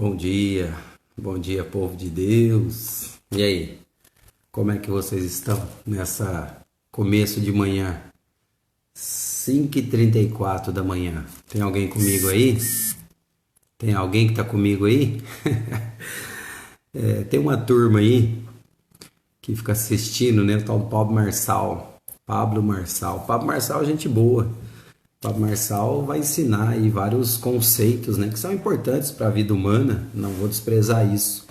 Bom dia, povo de Deus. E aí, como é que vocês estão nessa começo de manhã? 5h34 da manhã. Tem alguém comigo aí? Tem alguém que tá comigo aí? Tem uma turma aí que fica assistindo, né? O tal do Pablo Marçal. Pablo Marçal é gente boa. Pablo Marçal vai ensinar aí vários conceitos, né, que são importantes para a vida humana, não vou desprezar isso.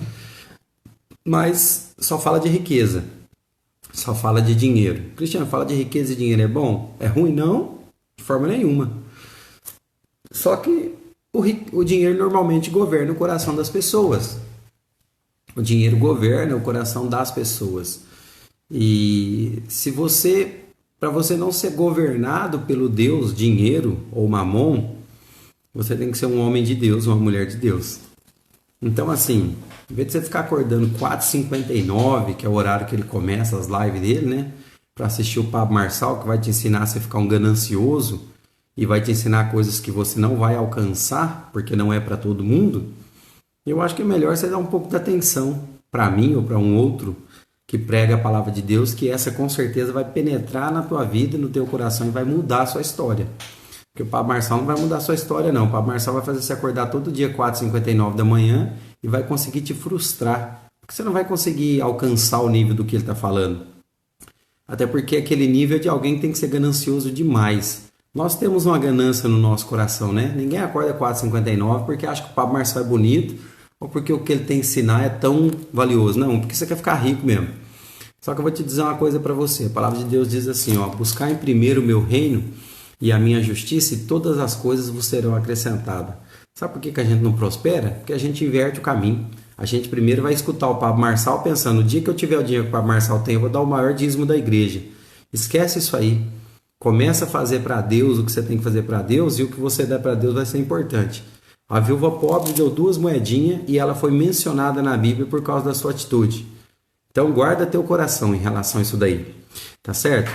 Mas só fala de riqueza, só fala de dinheiro. Cristiano, fala de riqueza e dinheiro é bom? É ruim? Não, de forma nenhuma. Só que o dinheiro normalmente governa o coração das pessoas. O dinheiro governa o coração das pessoas. E se você, para você não ser governado pelo Deus dinheiro ou mamon, você tem que ser um homem de Deus, uma mulher de Deus. Então assim, em vez de você ficar acordando 4h59, que é o horário que ele começa as lives dele, né? Para assistir o Pablo Marçal, que vai te ensinar a você ficar um ganancioso e vai te ensinar coisas que você não vai alcançar, porque não é para todo mundo. Eu acho que é melhor você dar um pouco de atenção para mim ou para um outro que prega a palavra de Deus, que essa com certeza vai penetrar na tua vida, no teu coração e vai mudar a sua história. Porque o Pablo Marçal não vai mudar a sua história, não. O Pablo Marçal vai fazer você acordar todo dia 4h59 da manhã e vai conseguir te frustrar. Porque você não vai conseguir alcançar o nível do que ele está falando. Até porque aquele nível é de alguém que tem que ser ganancioso demais. Nós temos uma ganância no nosso coração, né? Ninguém acorda 4h59 porque acha que o Pablo Marçal é bonito ou porque o que ele tem a ensinar é tão valioso. Não, porque você quer ficar rico mesmo. Só que eu vou te dizer uma coisa para você. A palavra de Deus diz assim, ó: buscar em primeiro o meu reino e a minha justiça, e todas as coisas vos serão acrescentadas. Sabe por que a gente não prospera? Porque a gente inverte o caminho. A gente primeiro vai escutar o Pablo Marçal pensando, no dia que eu tiver o dinheiro que o Pablo Marçal tem, eu vou dar o maior dízimo da igreja. Esquece isso aí. Começa a fazer para Deus o que você tem que fazer para Deus, e o que você der para Deus vai ser importante. A viúva pobre deu 2 moedinhas e ela foi mencionada na Bíblia por causa da sua atitude. Então guarda teu coração em relação a isso daí. Tá certo?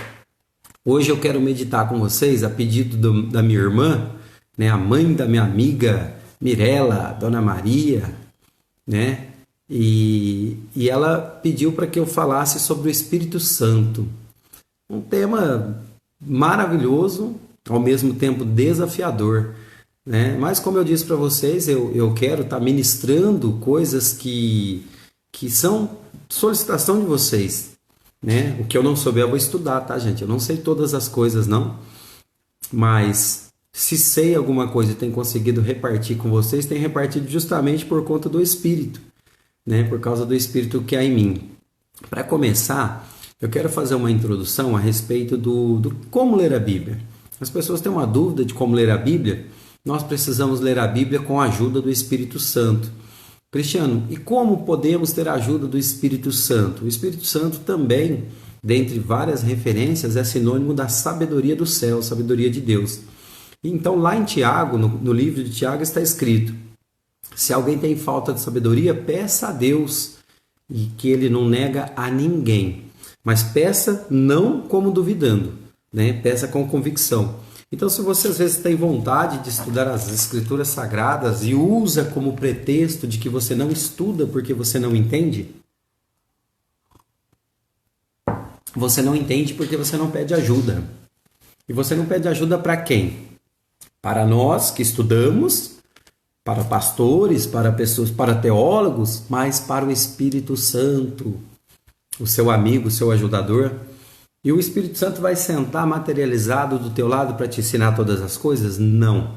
Hoje eu quero meditar com vocês a pedido da minha irmã, né, a mãe da minha amiga Mirela, Dona Maria, né? E ela pediu para que eu falasse sobre o Espírito Santo. Um tema maravilhoso, ao mesmo tempo desafiador, né? Mas como eu disse para vocês, eu quero estar ministrando coisas que são solicitação de vocês, né? O que eu não souber eu vou estudar, tá, gente? Eu não sei todas as coisas, não, mas se sei alguma coisa e tenho conseguido repartir com vocês, tenho repartido justamente por conta do Espírito, né? Por causa do Espírito que há em mim. Para começar, eu quero fazer uma introdução a respeito do como ler a Bíblia. As pessoas têm uma dúvida de como ler a Bíblia. Nós precisamos ler a Bíblia com a ajuda do Espírito Santo. Cristiano, e como podemos ter a ajuda do Espírito Santo? O Espírito Santo também, dentre várias referências, é sinônimo da sabedoria do céu, sabedoria de Deus. Então, lá em Tiago, no livro de Tiago, está escrito: se alguém tem falta de sabedoria, peça a Deus, e que ele não nega a ninguém. Mas peça não como duvidando, né? Peça com convicção. Então, se você às vezes tem vontade de estudar as Escrituras Sagradas e usa como pretexto de que você não estuda porque você não entende, você não entende porque você não pede ajuda. E você não pede ajuda para quem? Para nós que estudamos, para pastores, para pessoas, para teólogos, mas para o Espírito Santo, o seu amigo, o seu ajudador. E o Espírito Santo vai sentar materializado do teu lado para te ensinar todas as coisas? Não.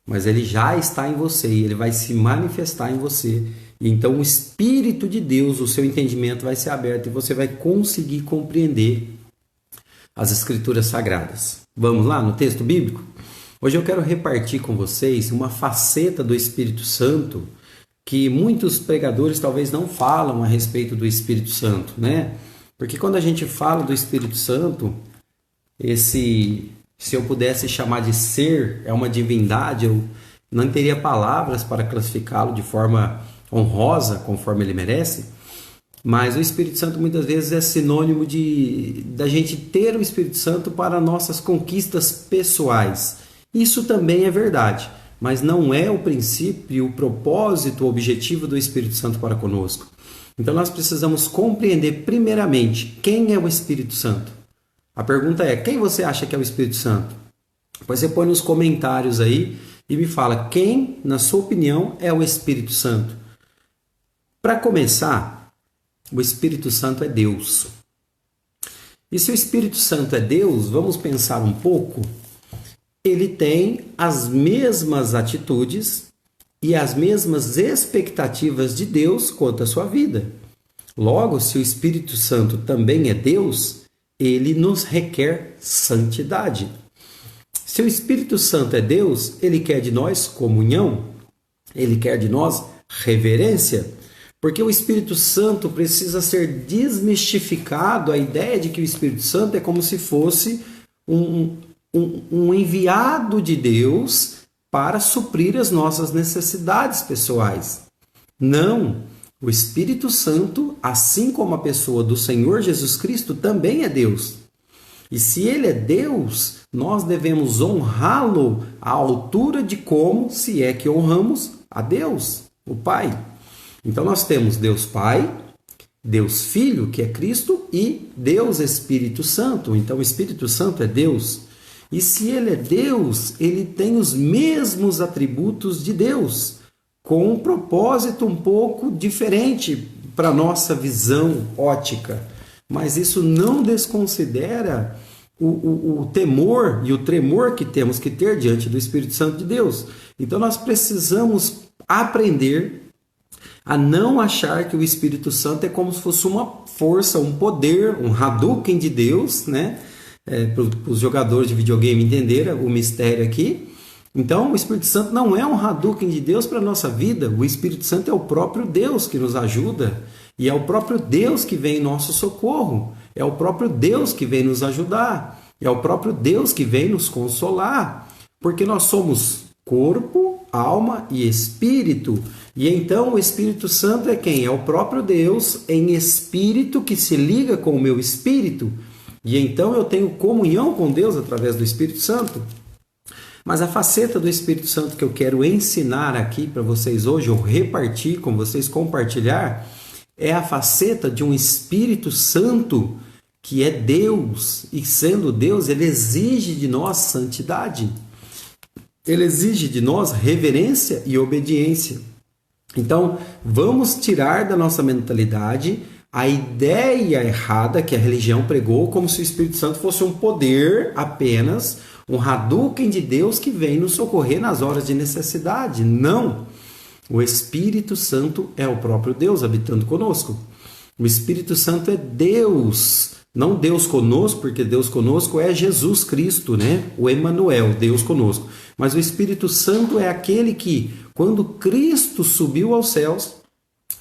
Mas ele já está em você e ele vai se manifestar em você. E então o Espírito de Deus, o seu entendimento vai ser aberto e você vai conseguir compreender as Escrituras Sagradas. Vamos lá no texto bíblico? Hoje eu quero repartir com vocês uma faceta do Espírito Santo que muitos pregadores talvez não falam a respeito do Espírito Santo, né? Porque quando a gente fala do Espírito Santo, se eu pudesse chamar de ser, é uma divindade, eu não teria palavras para classificá-lo de forma honrosa, conforme ele merece, mas o Espírito Santo muitas vezes é sinônimo da gente ter o Espírito Santo para nossas conquistas pessoais. Isso também é verdade, mas não é o princípio, o propósito, o objetivo do Espírito Santo para conosco. Então nós precisamos compreender primeiramente quem é o Espírito Santo. A pergunta é: quem você acha que é o Espírito Santo? Depois você põe nos comentários aí e me fala quem, na sua opinião, é o Espírito Santo. Para começar, o Espírito Santo é Deus. E se o Espírito Santo é Deus, vamos pensar um pouco, ele tem as mesmas atitudes e as mesmas expectativas de Deus quanto à sua vida. Logo, se o Espírito Santo também é Deus, ele nos requer santidade. Se o Espírito Santo é Deus, ele quer de nós comunhão, ele quer de nós reverência, porque o Espírito Santo precisa ser desmistificado. A ideia de que o Espírito Santo é como se fosse um enviado de Deus para suprir as nossas necessidades pessoais. Não, o Espírito Santo, assim como a pessoa do Senhor Jesus Cristo, também é Deus. E se ele é Deus, nós devemos honrá-lo à altura de como, se é que honramos, a Deus, o Pai. Então nós temos Deus Pai, Deus Filho, que é Cristo, e Deus Espírito Santo. Então o Espírito Santo é Deus. E se ele é Deus, ele tem os mesmos atributos de Deus, com um propósito um pouco diferente para a nossa visão ótica. Mas isso não desconsidera o temor e o tremor que temos que ter diante do Espírito Santo de Deus. Então nós precisamos aprender a não achar que o Espírito Santo é como se fosse uma força, um poder, um Hadouken de Deus, né? Para os jogadores de videogame entenderem o mistério aqui. Então o Espírito Santo não é um Hadouken de Deus para a nossa vida. O Espírito Santo é o próprio Deus que nos ajuda, e é o próprio Deus que vem em nosso socorro, é o próprio Deus que vem nos ajudar, é o próprio Deus que vem nos consolar, porque nós somos corpo, alma e espírito. E então o Espírito Santo é quem? É o próprio Deus em espírito que se liga com o meu espírito. E então eu tenho comunhão com Deus através do Espírito Santo. Mas a faceta do Espírito Santo que eu quero ensinar aqui para vocês hoje, ou repartir com vocês, compartilhar, é a faceta de um Espírito Santo que é Deus. E sendo Deus, ele exige de nós santidade. Ele exige de nós reverência e obediência. Então, vamos tirar da nossa mentalidade a ideia errada que a religião pregou, como se o Espírito Santo fosse um poder apenas, um Hadouken de Deus que vem nos socorrer nas horas de necessidade. Não! O Espírito Santo é o próprio Deus habitando conosco. O Espírito Santo é Deus, não Deus conosco, porque Deus conosco é Jesus Cristo, né? O Emanuel, Deus conosco. Mas o Espírito Santo é aquele que, quando Cristo subiu aos céus,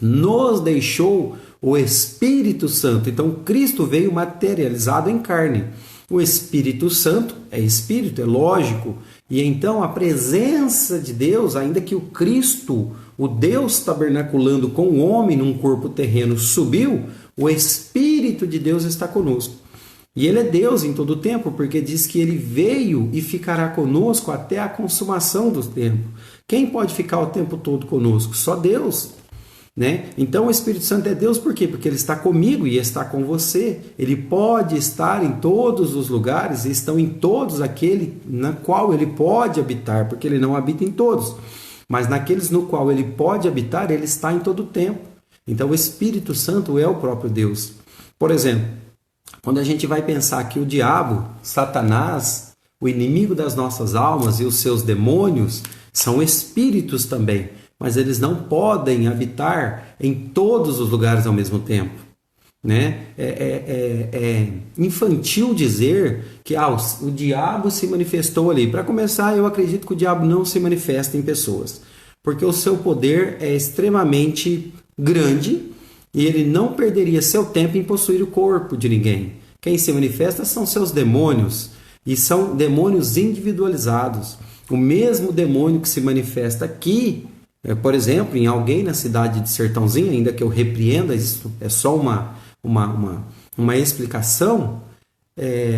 nos deixou o Espírito Santo. Então Cristo veio materializado em carne. O Espírito Santo é Espírito, é lógico. E então a presença de Deus, ainda que o Cristo, o Deus tabernaculando com o homem num corpo terreno, subiu, o Espírito de Deus está conosco. E ele é Deus em todo o tempo, porque diz que ele veio e ficará conosco até a consumação do tempo. Quem pode ficar o tempo todo conosco? Só Deus. Né? Então o Espírito Santo é Deus por quê? Porque ele está comigo e está com você. Ele pode estar em todos os lugares e estão em todos aquele na qual ele pode habitar, porque ele não habita em todos, mas naqueles no qual ele pode habitar, ele está em todo o tempo. Então o Espírito Santo é o próprio Deus. Por exemplo, quando a gente vai pensar que o diabo, Satanás, o inimigo das nossas almas e os seus demônios são espíritos também, mas eles não podem habitar em todos os lugares ao mesmo tempo. Né? É infantil dizer que o diabo se manifestou ali. Para começar, eu acredito que o diabo não se manifesta em pessoas, porque o seu poder é extremamente grande e ele não perderia seu tempo em possuir o corpo de ninguém. Quem se manifesta são seus demônios, e são demônios individualizados. O mesmo demônio que se manifesta aqui, por exemplo, em alguém na cidade de Sertãozinho, ainda que eu repreenda, isso é só uma explicação,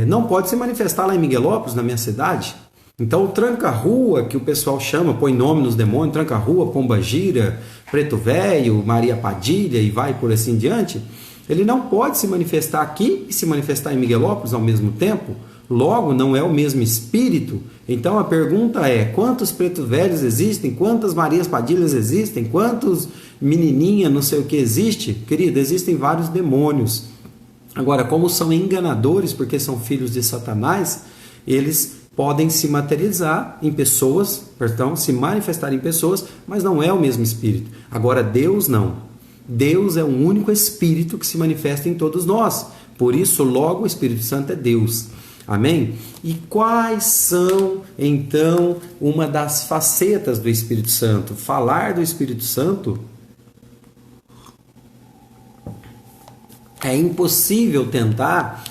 não pode se manifestar lá em Miguelópolis, na minha cidade. Então o tranca-rua, que o pessoal chama, põe nome nos demônios, tranca-rua, pomba-gira, preto velho, Maria Padilha e vai por assim diante, ele não pode se manifestar aqui e se manifestar em Miguelópolis ao mesmo tempo. Logo, não é o mesmo espírito. Então a pergunta é: quantos pretos velhos existem? Quantas Marias Padilhas existem? Quantos menininha não sei o que existe? Querido, existem vários demônios. Agora, como são enganadores, porque são filhos de Satanás, eles podem se materializar em pessoas, se manifestar em pessoas, mas não é o mesmo espírito. Agora, Deus não. Deus é um único espírito que se manifesta em todos nós. Por isso, logo, o Espírito Santo é Deus. Amém? E quais são, então, uma das facetas do Espírito Santo? Falar do Espírito Santo, é impossível tentar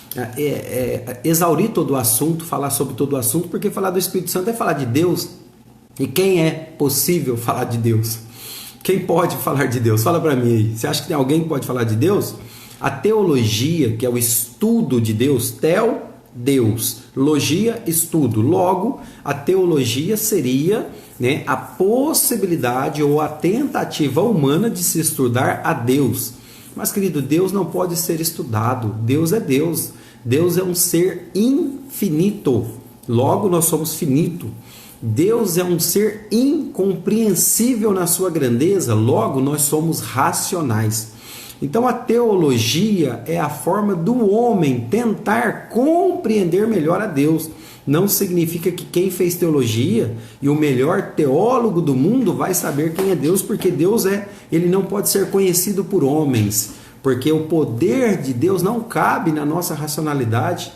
exaurir todo o assunto, falar sobre todo o assunto, porque falar do Espírito Santo é falar de Deus. E quem é possível falar de Deus? Quem pode falar de Deus? Fala para mim aí. Você acha que tem alguém que pode falar de Deus? A teologia, que é o estudo de Deus, Deus, logia, estudo. Logo, a teologia seria, a possibilidade ou a tentativa humana de se estudar a Deus. Mas, querido, Deus não pode ser estudado. Deus é Deus. Deus é um ser infinito. Logo, nós somos finito. Deus é um ser incompreensível na sua grandeza. Logo, nós somos racionais. Então, a teologia é a forma do homem tentar compreender melhor a Deus. Não significa que quem fez teologia e o melhor teólogo do mundo vai saber quem é Deus, porque Deus ele não pode ser conhecido por homens, porque o poder de Deus não cabe na nossa racionalidade.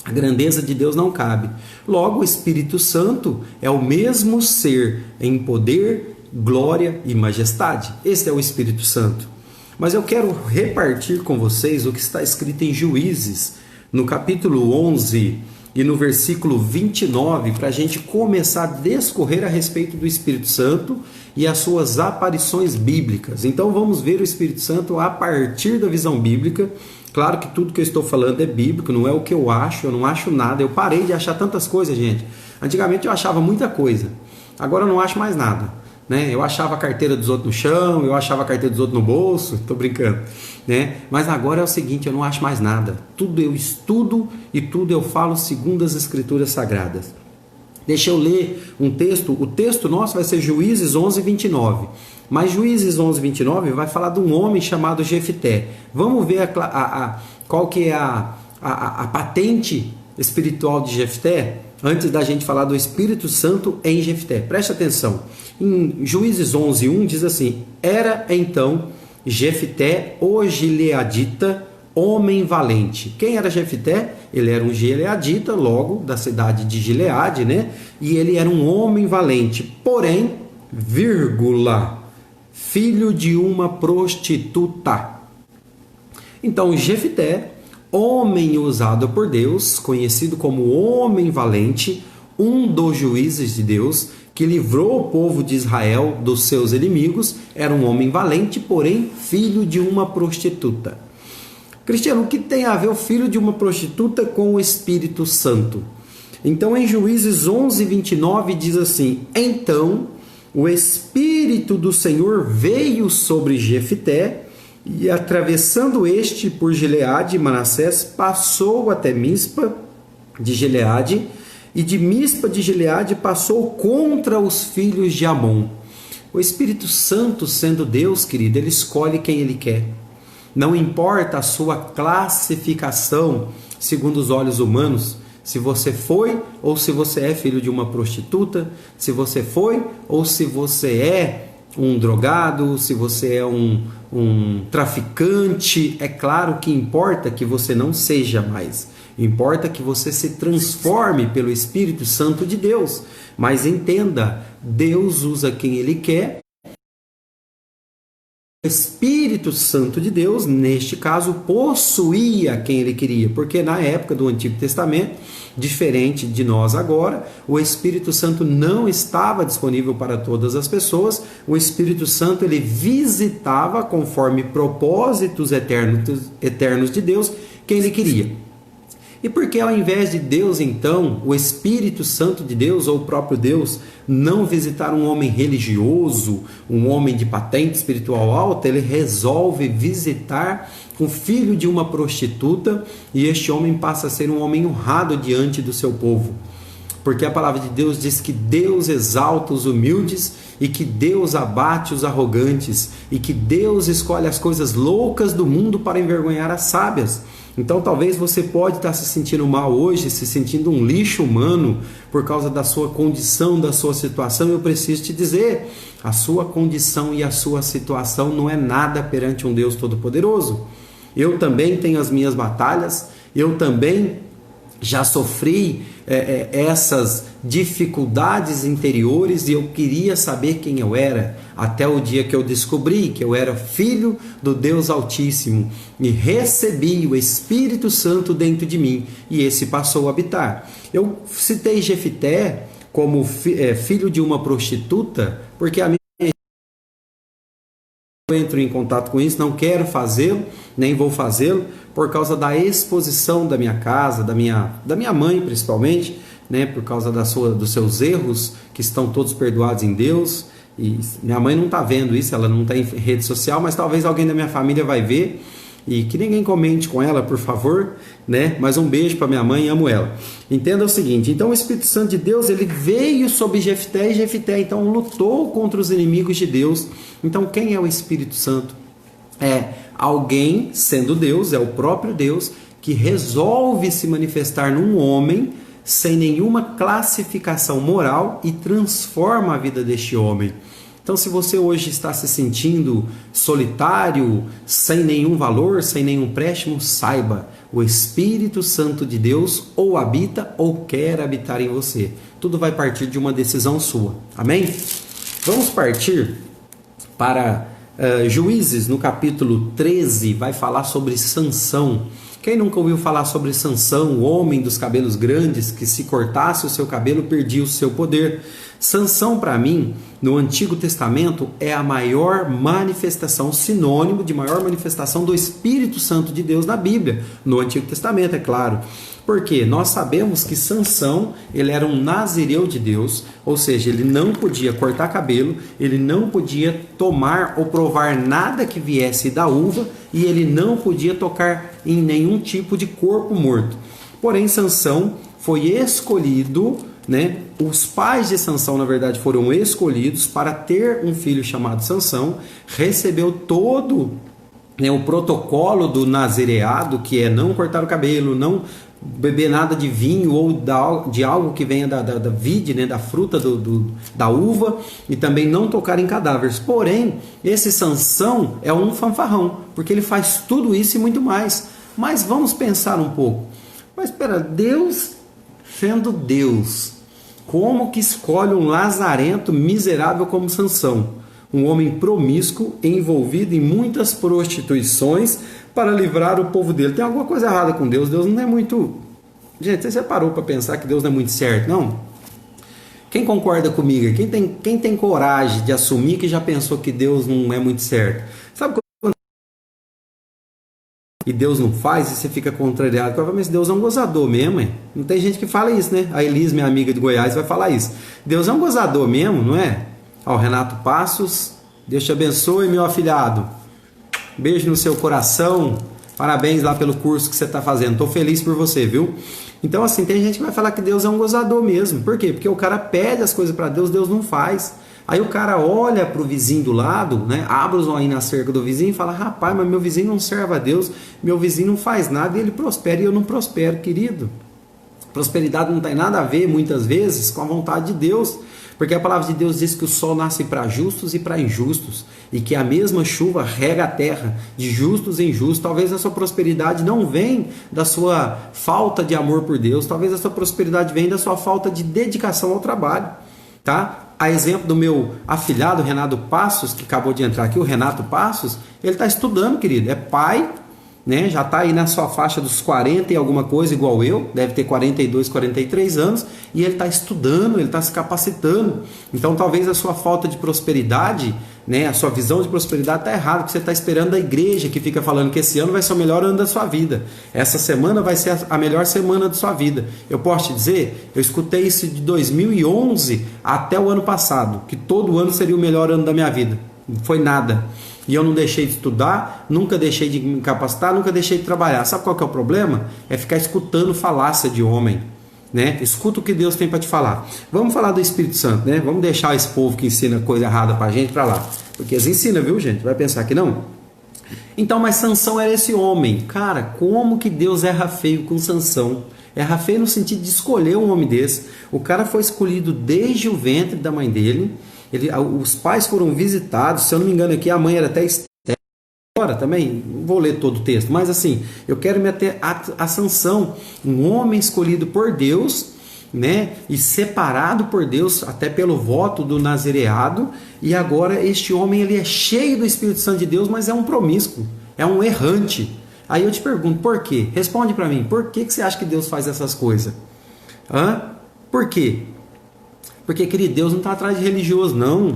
A grandeza de Deus não cabe. Logo, o Espírito Santo é o mesmo ser em poder, glória e majestade. Esse é o Espírito Santo. Mas eu quero repartir com vocês o que está escrito em Juízes, no capítulo 11 e no versículo 29, para a gente começar a discorrer a respeito do Espírito Santo e as suas aparições bíblicas. Então vamos ver o Espírito Santo a partir da visão bíblica. Claro que tudo que eu estou falando é bíblico, não é o que eu não acho nada. Eu parei de achar tantas coisas, gente. Antigamente eu achava muita coisa, agora eu não acho mais nada. Eu achava a carteira dos outros no chão, eu achava a carteira dos outros no bolso, estou brincando. Mas agora é o seguinte, eu não acho mais nada. Tudo eu estudo e tudo eu falo segundo as Escrituras Sagradas. Deixa eu ler um texto. O texto nosso vai ser Juízes 11, 29. Mas Juízes 11, 29 vai falar de um homem chamado Jefté. Vamos ver qual que é a patente espiritual de Jefté, antes da gente falar do Espírito Santo em Jefté. Preste atenção. Em Juízes 11, 1 diz assim: era então Jefté o gileadita, homem valente. Quem era Jefté? Ele era um gileadita, logo da cidade de Gileade, E ele era um homem valente, porém, filho de uma prostituta. Então, Jefté, homem usado por Deus, conhecido como homem valente, um dos juízes de Deus, que livrou o povo de Israel dos seus inimigos, era um homem valente, porém, filho de uma prostituta. Cristiano, o que tem a ver o filho de uma prostituta com o Espírito Santo? Então, em Juízes 11, 29, diz assim: então o Espírito do Senhor veio sobre Jefté, e atravessando este por Gileade e Manassés, passou até Mispa de Gileade, e de Mispa de Gileade passou contra os filhos de Amon. O Espírito Santo, sendo Deus, querido, ele escolhe quem ele quer. Não importa a sua classificação segundo os olhos humanos, se você foi ou se você é filho de uma prostituta, se você foi ou se você é um drogado, se você é um traficante. É claro que importa que você não seja mais. Importa que você se transforme pelo Espírito Santo de Deus. Mas entenda, Deus usa quem Ele quer. O Espírito Santo de Deus, neste caso, possuía quem Ele queria. Porque na época do Antigo Testamento, diferente de nós agora, o Espírito Santo não estava disponível para todas as pessoas. O Espírito Santo, ele visitava, conforme propósitos eternos de Deus, quem Ele queria. E por que ao invés de Deus, então, o Espírito Santo de Deus ou o próprio Deus, não visitar um homem religioso, um homem de patente espiritual alta, ele resolve visitar o filho de uma prostituta e este homem passa a ser um homem honrado diante do seu povo? Porque a palavra de Deus diz que Deus exalta os humildes e que Deus abate os arrogantes e que Deus escolhe as coisas loucas do mundo para envergonhar as sábias. Então talvez você pode estar se sentindo mal hoje, se sentindo um lixo humano por causa da sua condição, da sua situação. Eu preciso te dizer, a sua condição e a sua situação não é nada perante um Deus Todo-Poderoso. Eu também tenho as minhas batalhas, eu também já sofri essas dificuldades interiores e eu queria saber quem eu era, até o dia que eu descobri que eu era filho do Deus Altíssimo e recebi o Espírito Santo dentro de mim e esse passou a habitar. Eu citei Jefté como filho de uma prostituta porque a minha eu entro em contato com isso, não quero fazê-lo, nem vou fazê-lo, por causa da exposição da minha casa, da minha mãe principalmente, né, por causa dos seus erros, que estão todos perdoados em Deus. E minha mãe não está vendo isso, ela não tem rede social, mas talvez alguém da minha família vai ver, e que ninguém comente com ela, por favor, né? Mas um beijo para minha mãe, amo ela. Entenda o seguinte, então o Espírito Santo de Deus, ele veio sobre Jefté, e Jefté então lutou contra os inimigos de Deus. Então quem é o Espírito Santo? É alguém, sendo Deus, é o próprio Deus, que resolve se manifestar num homem sem nenhuma classificação moral e transforma a vida deste homem. Então, se você hoje está se sentindo solitário, sem nenhum valor, sem nenhum préstimo, saiba, o Espírito Santo de Deus ou habita ou quer habitar em você. Tudo vai partir de uma decisão sua. Amém? Vamos partir para Juízes, no capítulo 13, vai falar sobre Sansão. Quem nunca ouviu falar sobre Sansão, o homem dos cabelos grandes, que se cortasse o seu cabelo perdia o seu poder? Sansão, para mim, no Antigo Testamento, é a maior manifestação, sinônimo de maior manifestação do Espírito Santo de Deus na Bíblia, no Antigo Testamento, é claro. Porque nós sabemos que Sansão, ele era um nazireu de Deus, ou seja, ele não podia cortar cabelo, ele não podia tomar ou provar nada que viesse da uva e ele não podia tocar em nenhum tipo de corpo morto. Porém, Sansão foi escolhido, né? Os pais de Sansão, na verdade, foram escolhidos para ter um filho chamado Sansão, recebeu todo, né, o protocolo do nazireado, que é não cortar o cabelo, não beber nada de vinho ou de algo que venha da vide, né, da fruta da uva, e também não tocar em cadáveres. Porém, esse Sansão é um fanfarrão, porque ele faz tudo isso e muito mais. Mas vamos pensar um pouco. Mas espera, Deus sendo Deus, como que escolhe um lazarento miserável como Sansão? Um homem promíscuo, envolvido em muitas prostituições para livrar o povo dele. Tem alguma coisa errada com Deus? Deus não é muito... Gente, você parou para pensar que Deus não é muito certo? Não? Quem concorda comigo? Quem tem coragem de assumir que já pensou que Deus não é muito certo? Sabe quando e Deus não faz e você fica contrariado? Mas Deus é um gozador mesmo, hein? Não tem gente que fala isso, né? A Elis, minha amiga de Goiás, vai falar isso. Deus é um gozador mesmo, não é? Ó, Renato Passos, Deus te abençoe, meu afilhado. Beijo no seu coração. Parabéns lá pelo curso que você está fazendo. Estou feliz por você, viu? Então, assim, tem gente que vai falar que Deus é um gozador mesmo. Por quê? Porque o cara pede as coisas para Deus, Deus não faz. Aí o cara olha para o vizinho do lado, né? Abre os olhinhos na cerca do vizinho e fala: rapaz, mas meu vizinho não serve a Deus, meu vizinho não faz nada e ele prospera e eu não prospero, querido. Prosperidade não tem nada a ver, muitas vezes, com a vontade de Deus. Porque a palavra de Deus diz que o sol nasce para justos e para injustos, e que a mesma chuva rega a terra, de justos em injustos. Talvez a sua prosperidade não venha da sua falta de amor por Deus, talvez a sua prosperidade venha da sua falta de dedicação ao trabalho, tá? A exemplo do meu afilhado Renato Passos, que acabou de entrar aqui, o Renato Passos, ele está estudando, querido, é pai, né? Já está aí na sua faixa dos 40 e alguma coisa, igual eu, deve ter 42, 43 anos, e ele está estudando, ele está se capacitando. Então talvez a sua falta de prosperidade, né? A sua visão de prosperidade está errada, porque você está esperando a igreja que fica falando que esse ano vai ser o melhor ano da sua vida. Essa semana vai ser a melhor semana da sua vida. Eu posso te dizer, eu escutei isso de 2011 até o ano passado, que todo ano seria o melhor ano da minha vida. Não foi nada. E eu não deixei de estudar, nunca deixei de me capacitar, nunca deixei de trabalhar. Sabe qual que é o problema? É ficar escutando falácia de homem, né? Escuta o que Deus tem para te falar. Vamos falar do Espírito Santo, né? Vamos deixar esse povo que ensina coisa errada pra gente para lá. Porque eles ensinam, viu, gente? Vai pensar que não? Então, mas Sansão era esse homem. Cara, como que Deus erra feio com Sansão? Erra feio no sentido de escolher um homem desse. O cara foi escolhido desde o ventre da mãe dele. Os pais foram visitados, se eu não me engano aqui, a mãe era até agora também, não vou ler todo o texto, mas assim, eu quero me ater a Sansão, um homem escolhido por Deus, né, e separado por Deus até pelo voto do nazireado, e agora este homem ele é cheio do Espírito Santo de Deus, mas é um promíscuo, é um errante. Aí eu te pergunto, por quê? Responde para mim, por que você acha que Deus faz essas coisas? Por quê? Porque, querido, Deus não está atrás de religioso, não.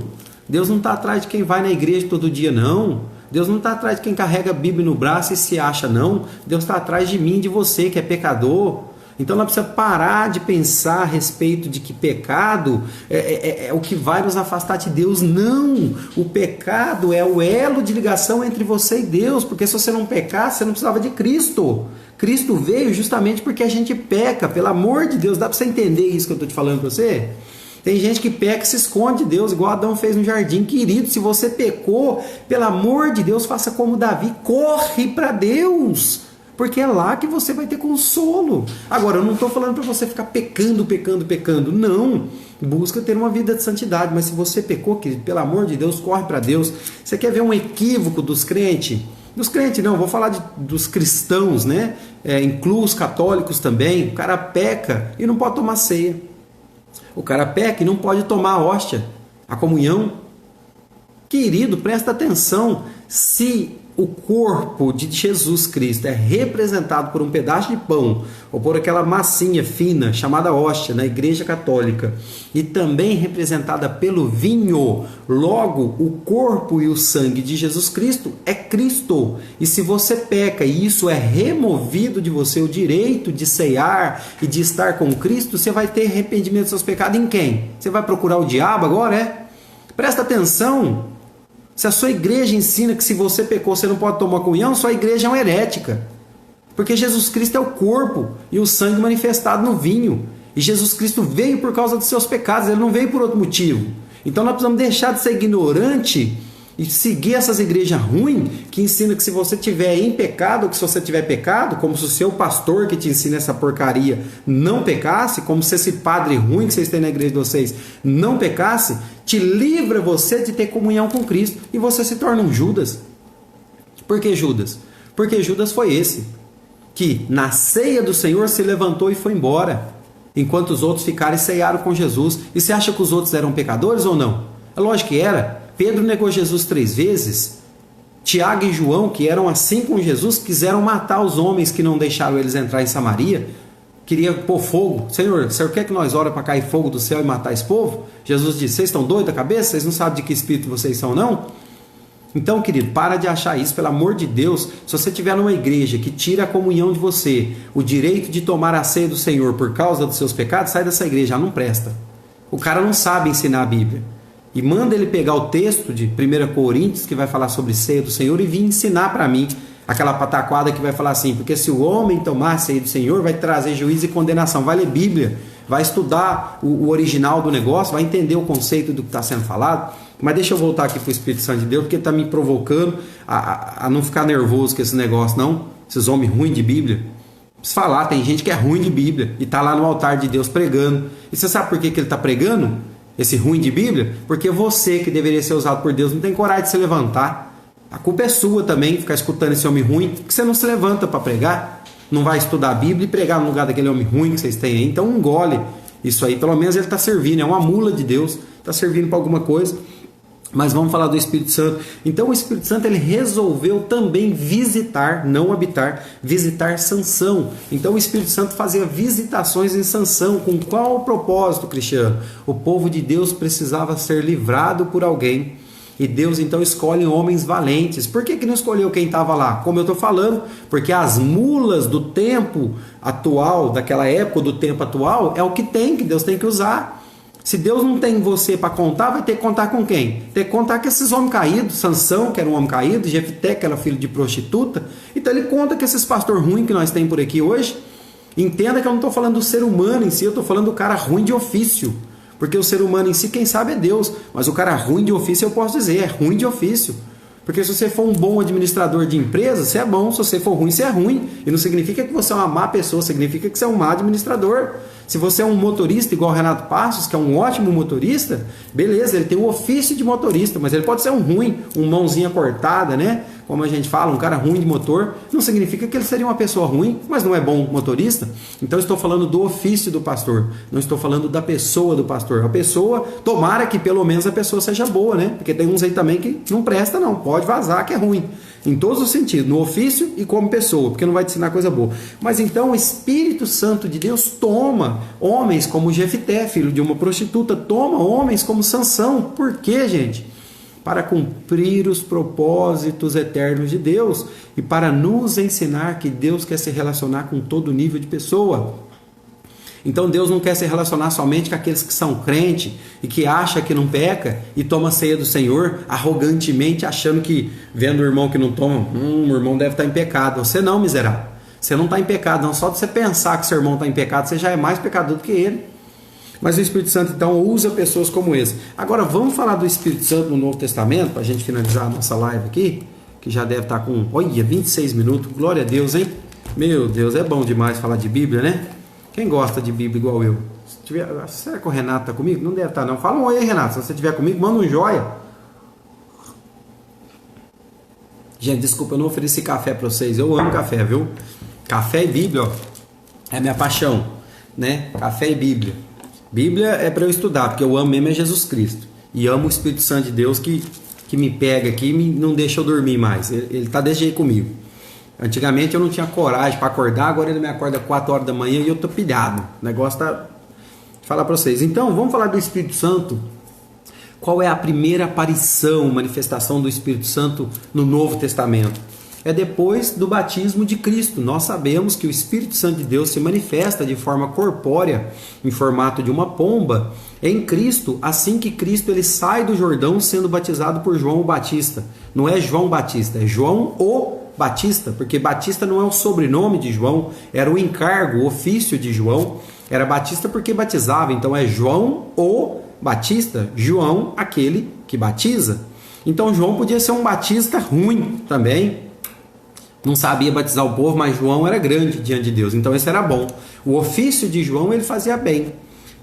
Deus não está atrás de quem vai na igreja todo dia, não. Deus não está atrás de quem carrega a Bíblia no braço e se acha, não. Deus está atrás de mim, de você, que é pecador. Então, nós precisamos parar de pensar a respeito de que pecado é o que vai nos afastar de Deus. Não! O pecado é o elo de ligação entre você e Deus, porque se você não pecasse, você não precisava de Cristo. Cristo veio justamente porque a gente peca, pelo amor de Deus. Dá para você entender isso que eu estou te falando para você? Tem gente que peca e se esconde de Deus, igual Adão fez no jardim. Querido, se você pecou, pelo amor de Deus, faça como Davi, corre para Deus, porque é lá que você vai ter consolo. Agora, eu não estou falando para você ficar pecando, não. Busca ter uma vida de santidade, mas se você pecou, querido, pelo amor de Deus, corre para Deus. Você quer ver um equívoco dos crentes? Dos crentes não, vou falar dos cristãos, né? Incluo os católicos também. O cara peca e não pode tomar ceia. O cara peca e não pode tomar a hóstia, a comunhão. Querido, presta atenção. Se o corpo de Jesus Cristo é representado por um pedaço de pão ou por aquela massinha fina chamada hóstia na Igreja Católica e também representada pelo vinho, logo o corpo e o sangue de Jesus Cristo é Cristo. E se você peca e isso é removido de você o direito de ceiar e de estar com Cristo, você vai ter arrependimento dos seus pecados em quem? Você vai procurar o diabo agora, Presta atenção. Se a sua igreja ensina que se você pecou você não pode tomar comunhão, sua igreja é uma herética. Porque Jesus Cristo é o corpo e o sangue manifestado no vinho. E Jesus Cristo veio por causa dos seus pecados, ele não veio por outro motivo. Então nós precisamos deixar de ser ignorante e seguir essas igrejas ruins que ensinam que se você tiver em pecado, ou que se você tiver pecado, como se o seu pastor que te ensina essa porcaria não pecasse, como se esse padre ruim que vocês têm na igreja de vocês não pecasse, te livra você de ter comunhão com Cristo e você se torna um Judas. Por que Judas? Porque Judas foi esse que na ceia do Senhor se levantou e foi embora, enquanto os outros ficaram e ceiaram com Jesus. E você acha que os outros eram pecadores ou não? É lógico que era. Pedro negou Jesus 3 vezes. Tiago e João, que eram assim com Jesus, quiseram matar os homens que não deixaram eles entrar em Samaria. Queria pôr fogo. Senhor, o Senhor quer que nós oremos para cair fogo do céu e matar esse povo? Jesus disse, vocês estão doidos da cabeça? Vocês não sabem de que espírito vocês são, não? Então, querido, para de achar isso, pelo amor de Deus. Se você estiver numa igreja que tira a comunhão de você, o direito de tomar a ceia do Senhor por causa dos seus pecados, sai dessa igreja, não presta. O cara não sabe ensinar a Bíblia. E manda ele pegar o texto de 1 Coríntios, que vai falar sobre ceia do Senhor, e vir ensinar para mim aquela pataquada que vai falar assim, porque se o homem tomar a ceia do Senhor, vai trazer juízo e condenação. Vai ler Bíblia, vai estudar o original do negócio, vai entender o conceito do que está sendo falado. Mas deixa eu voltar aqui para o Espírito Santo de Deus, porque ele está me provocando a não ficar nervoso com esse negócio, não. Esses homens ruins de Bíblia. Preciso falar, tem gente que é ruim de Bíblia e está lá no altar de Deus pregando. E você sabe por que ele está pregando? Esse ruim de Bíblia? Porque você, que deveria ser usado por Deus, não tem coragem de se levantar. A culpa é sua também, ficar escutando esse homem ruim, que você não se levanta para pregar, não vai estudar a Bíblia e pregar no lugar daquele homem ruim que vocês têm aí. Então engole isso aí, pelo menos ele está servindo, é uma mula de Deus, está servindo para alguma coisa. Mas vamos falar do Espírito Santo. Então o Espírito Santo ele resolveu também visitar, não habitar, visitar Sansão. Então o Espírito Santo fazia visitações em Sansão. Com qual propósito, Cristiano? O povo de Deus precisava ser livrado por alguém. E Deus então escolhe homens valentes. Por que não escolheu quem estava lá? Como eu estou falando, porque as mulas do tempo atual, daquela época do tempo atual, é o que tem, que Deus tem que usar. Se Deus não tem você para contar, vai ter que contar com quem? Ter que contar com esses homens caídos. Sansão, que era um homem caído, Jefté, que era filho de prostituta. Então ele conta que esses pastores ruins que nós temos por aqui hoje. Entenda que eu não estou falando do ser humano em si, eu estou falando do cara ruim de ofício. Porque o ser humano em si, quem sabe é Deus. Mas o cara ruim de ofício, eu posso dizer, é ruim de ofício. Porque se você for um bom administrador de empresa, você é bom. Se você for ruim, você é ruim. E não significa que você é uma má pessoa, significa que você é um mau administrador. Se você é um motorista igual o Renato Passos, que é um ótimo motorista, beleza, ele tem o ofício de motorista, mas ele pode ser um ruim, um mãozinha cortada, né? Como a gente fala, um cara ruim de motor, não significa que ele seria uma pessoa ruim, mas não é bom motorista. Então eu estou falando do ofício do pastor, não estou falando da pessoa do pastor. A pessoa, tomara que pelo menos a pessoa seja boa, né? Porque tem uns aí também que não presta não, pode vazar que é ruim. Em todos os sentidos, no ofício e como pessoa, porque não vai te ensinar coisa boa. Mas então o Espírito Santo de Deus toma homens como Jefté, filho de uma prostituta, toma homens como Sansão. Por quê, gente? Para cumprir os propósitos eternos de Deus e para nos ensinar que Deus quer se relacionar com todo nível de pessoa. Então Deus não quer se relacionar somente com aqueles que são crentes e que acham que não peca e toma a ceia do Senhor arrogantemente, achando que, vendo o irmão que não toma, o irmão deve estar em pecado. Você não, miserável. Você não está em pecado, não. Só de você pensar que seu irmão está em pecado, você já é mais pecador do que ele. Mas o Espírito Santo, então, usa pessoas como esse. Agora, vamos falar do Espírito Santo no Novo Testamento, para a gente finalizar a nossa live aqui, que já deve estar com, olha, 26 minutos. Glória a Deus, hein? Meu Deus, é bom demais falar de Bíblia, né? Quem gosta de Bíblia igual eu? Será que o Renato está comigo? Não deve estar, não. Fala um oi aí, Renato. Se você estiver comigo, manda um joia. Gente, desculpa, eu não ofereci café para vocês. Eu amo café, viu? Café e Bíblia, ó, é minha paixão, né? Café e Bíblia. Bíblia é para eu estudar, porque eu amo mesmo é Jesus Cristo. E amo o Espírito Santo de Deus que me pega aqui e não deixa eu dormir mais. Ele está desse jeito comigo. Antigamente eu não tinha coragem para acordar, agora ele me acorda 4 horas da manhã e eu tô pilhado. O negócio tá... Vou falar para vocês. Então, vamos falar do Espírito Santo. Qual é a primeira aparição, manifestação do Espírito Santo no Novo Testamento? É depois do batismo de Cristo. Nós sabemos que o Espírito Santo de Deus se manifesta de forma corpórea, em formato de uma pomba, em Cristo, assim que Cristo ele sai do Jordão sendo batizado por João o Batista. Não é João Batista, é João o Batista, porque Batista não é o sobrenome de João, era o encargo, o ofício de João. Era Batista porque batizava, então é João o Batista, João aquele que batiza. Então João podia ser um batista ruim também, não sabia batizar o povo, mas João era grande diante de Deus, então esse era bom. O ofício de João ele fazia bem,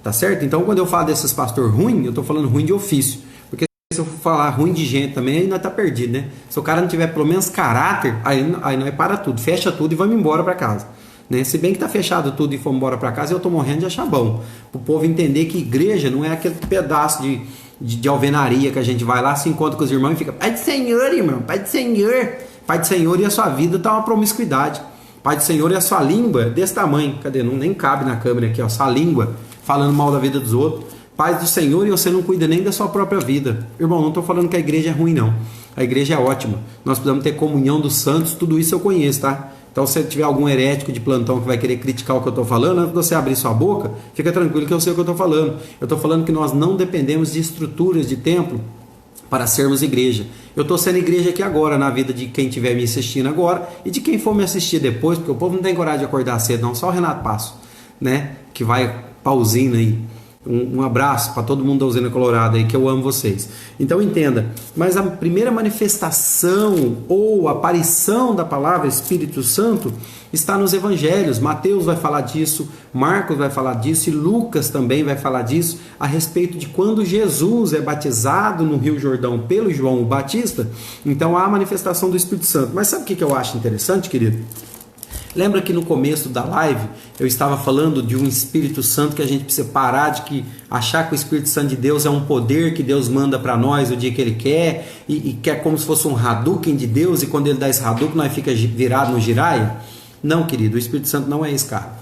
tá certo? Então quando eu falo desses pastores ruins, eu estou falando ruim de ofício, porque se eu for falar ruim de gente também, aí nós tá perdido, né? Se o cara não tiver pelo menos caráter, aí nós para tudo, fecha tudo e vamos embora para casa, né? Se bem que tá fechado tudo e for embora para casa, eu tô morrendo de achar bom, para o povo entender que igreja não é aquele pedaço de alvenaria que a gente vai lá, se encontra com os irmãos e fica, Pai do Senhor, irmão, Pai do Senhor. Pai do Senhor e a sua vida está uma promiscuidade. Pai do Senhor e a sua língua desse tamanho. Cadê? Não, nem cabe na câmera aqui, ó. Sua língua falando mal da vida dos outros. Pai do Senhor e você não cuida nem da sua própria vida. Irmão, não estou falando que a igreja é ruim, não. A igreja é ótima. Nós precisamos ter comunhão dos santos. Tudo isso eu conheço, tá? Então, se tiver algum herético de plantão que vai querer criticar o que eu estou falando, antes de você abrir sua boca, fica tranquilo que eu sei o que eu estou falando. Eu estou falando que nós não dependemos de estruturas de templo para sermos igreja. Eu estou sendo igreja aqui agora, na vida de quem estiver me assistindo agora e de quem for me assistir depois, porque o povo não tem coragem de acordar cedo, não, só o Renato Passo, né? Que vai pauzinho aí. Um abraço para todo mundo da Usina Colorado aí, que eu amo vocês. Então entenda, mas a primeira manifestação ou aparição da palavra Espírito Santo está nos evangelhos. Mateus vai falar disso, Marcos vai falar disso e Lucas também vai falar disso, a respeito de quando Jesus é batizado no Rio Jordão pelo João o Batista. Então há a manifestação do Espírito Santo. Mas sabe o que eu acho interessante, querido? Lembra que no começo da live eu estava falando de um Espírito Santo que a gente precisa parar de achar que o Espírito Santo de Deus é um poder que Deus manda para nós o dia que Ele quer e quer como se fosse um Hadouken de Deus e quando Ele dá esse Hadouken nós fica virado no giraia? Não, querido, o Espírito Santo não é esse cara.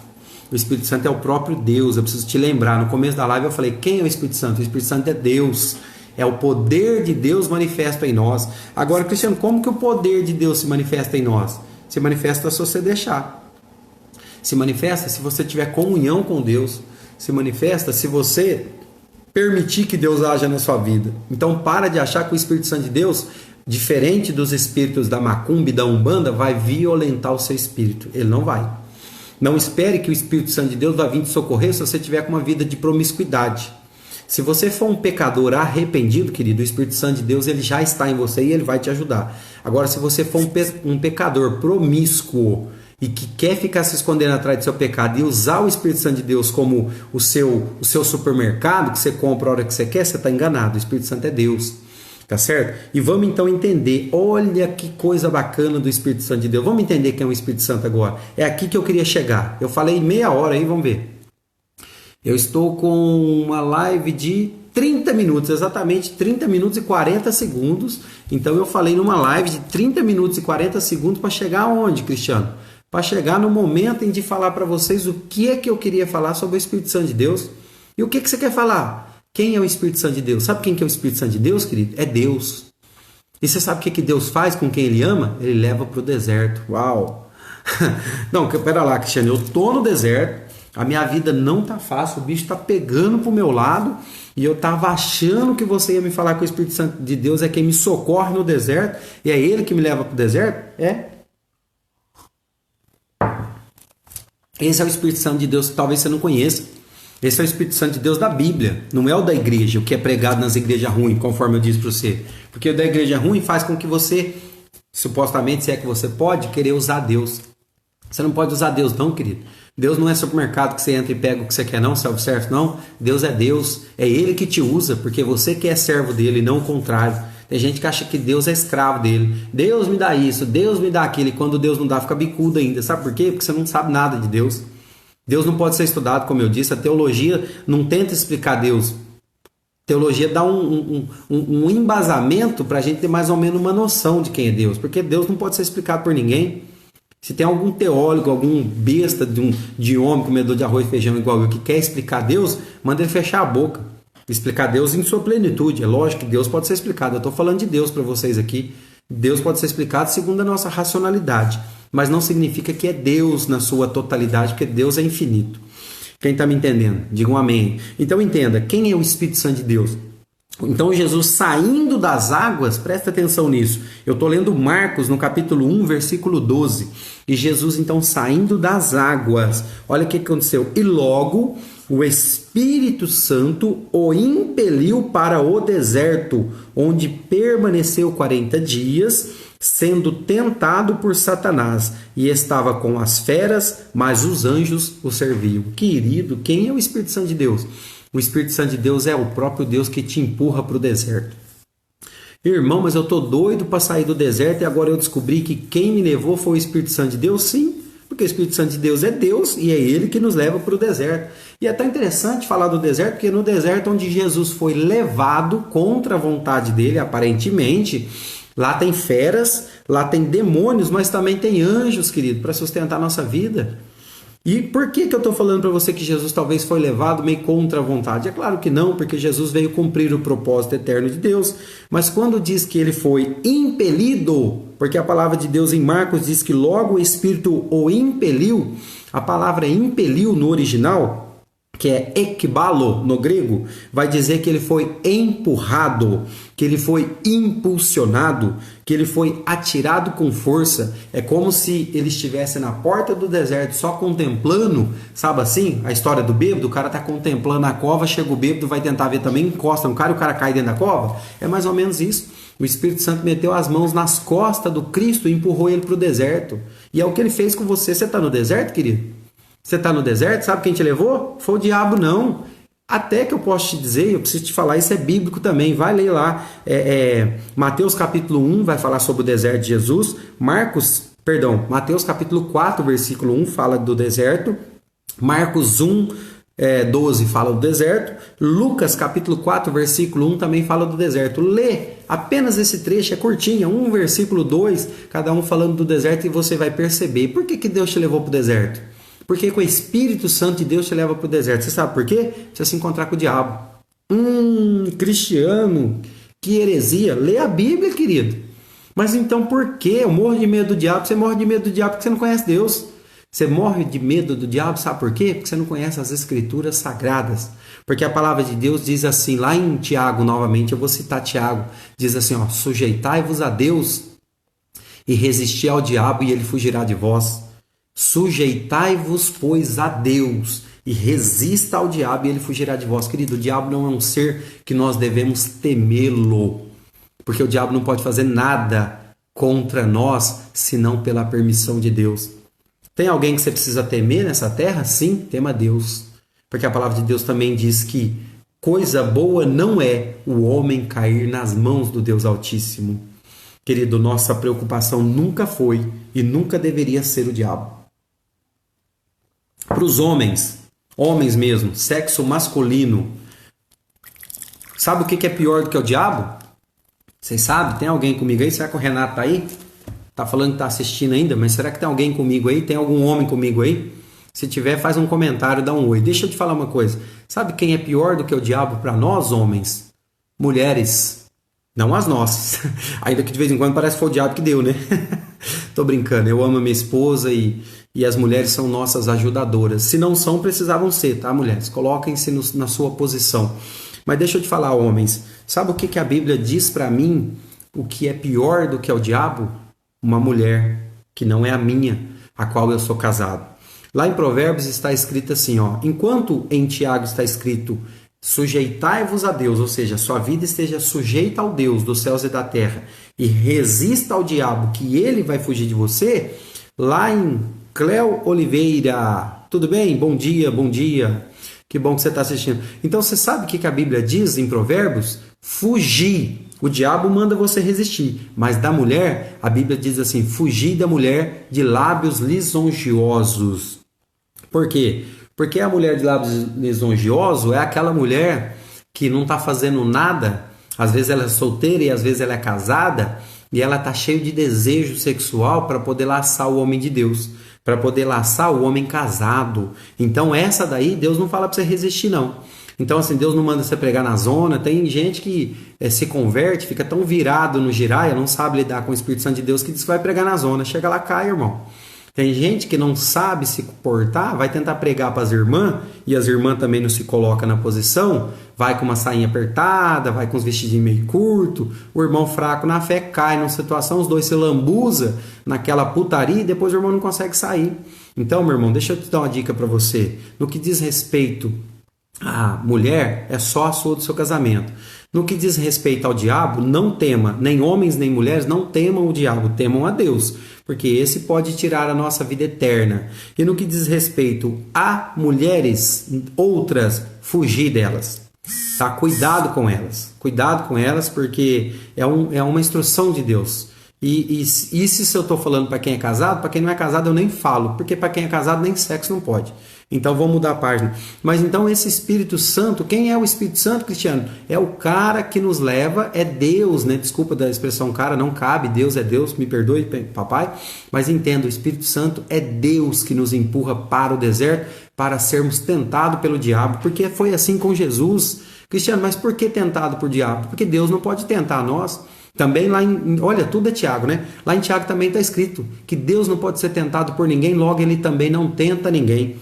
O Espírito Santo é o próprio Deus. Eu preciso te lembrar, no começo da live eu falei, quem é o Espírito Santo? O Espírito Santo é Deus. É o poder de Deus manifesto em nós. Agora, Cristiano, como que o poder de Deus se manifesta em nós? Se manifesta se você deixar. Se manifesta se você tiver comunhão com Deus. Se manifesta se você permitir que Deus haja na sua vida. Então para de achar que o Espírito Santo de Deus, diferente dos espíritos da macumba e da umbanda, vai violentar o seu espírito. Ele não vai. Não espere que o Espírito Santo de Deus vá vir te socorrer se você tiver com uma vida de promiscuidade. Se você for um pecador arrependido, querido, o Espírito Santo de Deus ele já está em você e ele vai te ajudar. Agora, se você for um pecador promíscuo e que quer ficar se escondendo atrás do seu pecado e usar o Espírito Santo de Deus como o seu supermercado, que você compra a hora que você quer, você está enganado. O Espírito Santo é Deus. Tá certo? E vamos então entender, olha que coisa bacana do Espírito Santo de Deus. Vamos entender quem é o Espírito Santo agora. É aqui que eu queria chegar. Eu falei meia hora aí, vamos ver. Eu estou com uma live de 30 minutos, exatamente 30 minutos e 40 segundos. Então eu falei numa live de 30 minutos e 40 segundos para chegar aonde, Cristiano? Para chegar no momento em de falar para vocês o que é que eu queria falar sobre o Espírito Santo de Deus. E o que você quer falar? Quem é o Espírito Santo de Deus? Sabe quem que é o Espírito Santo de Deus, querido? É Deus. E você sabe o que Deus faz com quem Ele ama? Ele leva para o deserto. Uau! Não, pera lá, Cristiano. Eu estou no deserto, a minha vida não tá fácil, o bicho está pegando pro meu lado e eu estava achando que você ia me falar que o Espírito Santo de Deus é quem me socorre no deserto e é Ele que me leva para o deserto? É. Esse é o Espírito Santo de Deus que talvez você não conheça. Esse é o Espírito Santo de Deus da Bíblia, não é o da igreja, o que é pregado nas igrejas ruins, conforme eu disse para você. Porque o da igreja ruim faz com que você, supostamente, se é que você pode, querer usar Deus. Você não pode usar Deus não, querido. Deus não é supermercado que você entra e pega o que você quer não, self-service, não. Deus é Deus, é Ele que te usa, porque você que é servo dele, não o contrário. Tem gente que acha que Deus é escravo dele. Deus me dá isso, Deus me dá aquilo, e quando Deus não dá, fica bicudo ainda. Sabe por quê? Porque você não sabe nada de Deus. Deus não pode ser estudado, como eu disse. A teologia não tenta explicar Deus. A teologia dá um embasamento para a gente ter mais ou menos uma noção de quem é Deus. Porque Deus não pode ser explicado por ninguém. Se tem algum teólogo, algum besta de homem, comedor de arroz e feijão igual eu, que quer explicar Deus, manda ele fechar a boca. Explicar Deus em sua plenitude. É lógico que Deus pode ser explicado. Eu estou falando de Deus para vocês aqui. Deus pode ser explicado segundo a nossa racionalidade. Mas não significa que é Deus na sua totalidade, porque Deus é infinito. Quem está me entendendo? Diga um amém. Então entenda, quem é o Espírito Santo de Deus? Então Jesus saindo das águas, presta atenção nisso. Eu estou lendo Marcos no capítulo 1, versículo 12. E Jesus então saindo das águas. Olha o que aconteceu. E logo o Espírito Santo o impeliu para o deserto, onde permaneceu 40 dias, sendo tentado por Satanás, e estava com as feras, mas os anjos o serviam. Querido, quem é o Espírito Santo de Deus? O Espírito Santo de Deus é o próprio Deus que te empurra para o deserto. Irmão, mas eu estou doido para sair do deserto e agora eu descobri que quem me levou foi o Espírito Santo de Deus? Sim, porque o Espírito Santo de Deus é Deus e é Ele que nos leva para o deserto. E é tão interessante falar do deserto, porque no deserto onde Jesus foi levado contra a vontade dele, aparentemente, lá tem feras, lá tem demônios, mas também tem anjos, querido, para sustentar a nossa vida. E por que eu estou falando para você que Jesus talvez foi levado meio contra a vontade? É claro que não, porque Jesus veio cumprir o propósito eterno de Deus. Mas quando diz que ele foi impelido, porque a palavra de Deus em Marcos diz que logo o Espírito o impeliu, a palavra impeliu no original, que é ekbalo no grego, vai dizer que ele foi empurrado, que ele foi impulsionado, que ele foi atirado com força. É como se ele estivesse na porta do deserto só contemplando, sabe assim? A história do bêbado, o cara está contemplando a cova, chega o bêbado, vai tentar ver também, encosta no cara e o cara cai dentro da cova. É mais ou menos isso. O Espírito Santo meteu as mãos nas costas do Cristo e empurrou ele para o deserto. E é o que ele fez com você. Você está no deserto, querido? Você está no deserto? Sabe quem te levou? Foi o diabo, não. Até que eu posso te dizer, eu preciso te falar, isso é bíblico também. Vai ler lá. Mateus capítulo 1 vai falar sobre o deserto de Jesus. Mateus capítulo 4, versículo 1 fala do deserto. Marcos 1, 12 fala do deserto. Lucas capítulo 4, versículo 1 também fala do deserto. Lê apenas esse trecho, é curtinho, 1 versículo 2, cada um falando do deserto e você vai perceber. Por que Deus te levou para o deserto? Porque com o Espírito Santo de Deus te leva para o deserto. Você sabe por quê? Você se encontrar com o diabo. Cristiano, que heresia. Lê a Bíblia, querido. Mas então por que eu morro de medo do diabo? Você morre de medo do diabo porque você não conhece Deus. Você morre de medo do diabo, sabe por quê? Porque você não conhece as escrituras sagradas. Porque a palavra de Deus diz assim, lá em Tiago, novamente, eu vou citar Tiago, diz assim, ó, sujeitai-vos a Deus e resisti ao diabo e ele fugirá de vós. Sujeitai-vos, pois, a Deus e resista ao diabo e ele fugirá de vós. Querido, o diabo não é um ser que nós devemos temê-lo, porque o diabo não pode fazer nada contra nós, senão pela permissão de Deus. Tem alguém que você precisa temer nessa terra? Sim, tema Deus. Porque a palavra de Deus também diz que coisa boa não é o homem cair nas mãos do Deus Altíssimo. Querido, nossa preocupação nunca foi e nunca deveria ser o diabo. Para os homens, homens mesmo, sexo masculino, sabe o que é pior do que o diabo? Vocês sabem? Tem alguém comigo aí? Será que o Renato tá aí? Tá falando que tá assistindo ainda, mas será que tem alguém comigo aí? Tem algum homem comigo aí? Se tiver, faz um comentário, dá um oi. Deixa eu te falar uma coisa. Sabe quem é pior do que o diabo para nós, homens? Mulheres. Não as nossas. Ainda que de vez em quando parece que foi o diabo que deu, né? Tô brincando. Eu amo a minha esposa e as mulheres são nossas ajudadoras. Se não são, precisavam ser, tá, mulheres? Coloquem-se na sua posição. Mas deixa eu te falar, homens. Sabe o que a Bíblia diz para mim? O que é pior do que o diabo? Uma mulher que não é a minha, a qual eu sou casado. Lá em Provérbios está escrito assim, ó, enquanto em Tiago está escrito sujeitai-vos a Deus, ou seja, sua vida esteja sujeita ao Deus dos céus e da terra e resista ao diabo que ele vai fugir de você, lá em Cléo Oliveira, tudo bem? Bom dia, bom dia. Que bom que você está assistindo. Então você sabe o que a Bíblia diz em Provérbios? Fugir. O diabo manda você resistir, mas da mulher, a Bíblia diz assim, fugir da mulher de lábios lisonjeosos. Por quê? Porque a mulher de lábios lisonjeosos é aquela mulher que não está fazendo nada, às vezes ela é solteira e às vezes ela é casada, e ela está cheia de desejo sexual para poder laçar o homem de Deus, para poder laçar o homem casado. Então essa daí, Deus não fala para você resistir não. Então, assim, Deus não manda você pregar na zona. Tem gente que se converte, fica tão virado no giraia, não sabe lidar com o Espírito Santo de Deus, que diz que vai pregar na zona. Chega lá, cai, irmão. Tem gente que não sabe se comportar, vai tentar pregar para as irmãs, e as irmãs também não se colocam na posição, vai com uma sainha apertada, vai com os vestidinhos meio curto, o irmão fraco na fé cai numa situação, os dois se lambuza naquela putaria e depois o irmão não consegue sair. Então, meu irmão, deixa eu te dar uma dica para você. No que diz respeito a mulher, é só a sua do seu casamento. No que diz respeito ao diabo, não tema, nem homens nem mulheres não temam o diabo, temam a Deus, porque esse pode tirar a nossa vida eterna. E no que diz respeito a mulheres, outras, fugir delas. Tá? Cuidado com elas, porque é uma instrução de Deus. E se eu estou falando para quem é casado, para quem não é casado eu nem falo, porque para quem é casado nem sexo não pode. Então vamos mudar a página. Mas então esse Espírito Santo, quem é o Espírito Santo, Cristiano? É o cara que nos leva, é Deus, né? Desculpa da expressão cara, não cabe, Deus é Deus, me perdoe, papai. Mas entenda, o Espírito Santo é Deus que nos empurra para o deserto para sermos tentados pelo diabo, porque foi assim com Jesus. Cristiano, mas por que tentado por diabo? Porque Deus não pode tentar nós. Também lá olha, tudo é Tiago, né? Lá em Tiago também está escrito que Deus não pode ser tentado por ninguém, logo ele também não tenta ninguém.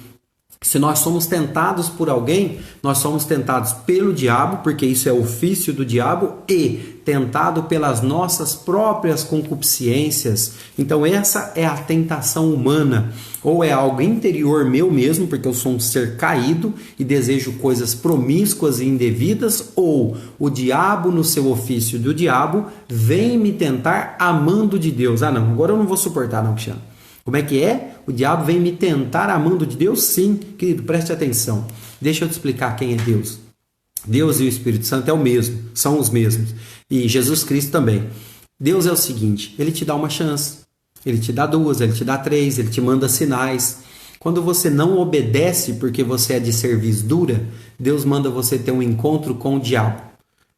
Se nós somos tentados por alguém, nós somos tentados pelo diabo, porque isso é ofício do diabo, e tentado pelas nossas próprias concupiscências. Então essa é a tentação humana, ou é algo interior meu mesmo, porque eu sou um ser caído e desejo coisas promíscuas e indevidas, ou o diabo no seu ofício do diabo vem me tentar amando de Deus. Ah não, agora eu não vou suportar não, Cristiano. Como é que é? O diabo vem me tentar amando de Deus? Sim, querido, preste atenção. Deixa eu te explicar quem é Deus. Deus e o Espírito Santo é o mesmo, são os mesmos. E Jesus Cristo também. Deus é o seguinte, ele te dá uma chance, ele te dá duas, ele te dá três, ele te manda sinais. Quando você não obedece porque você é de cerviz dura, Deus manda você ter um encontro com o diabo.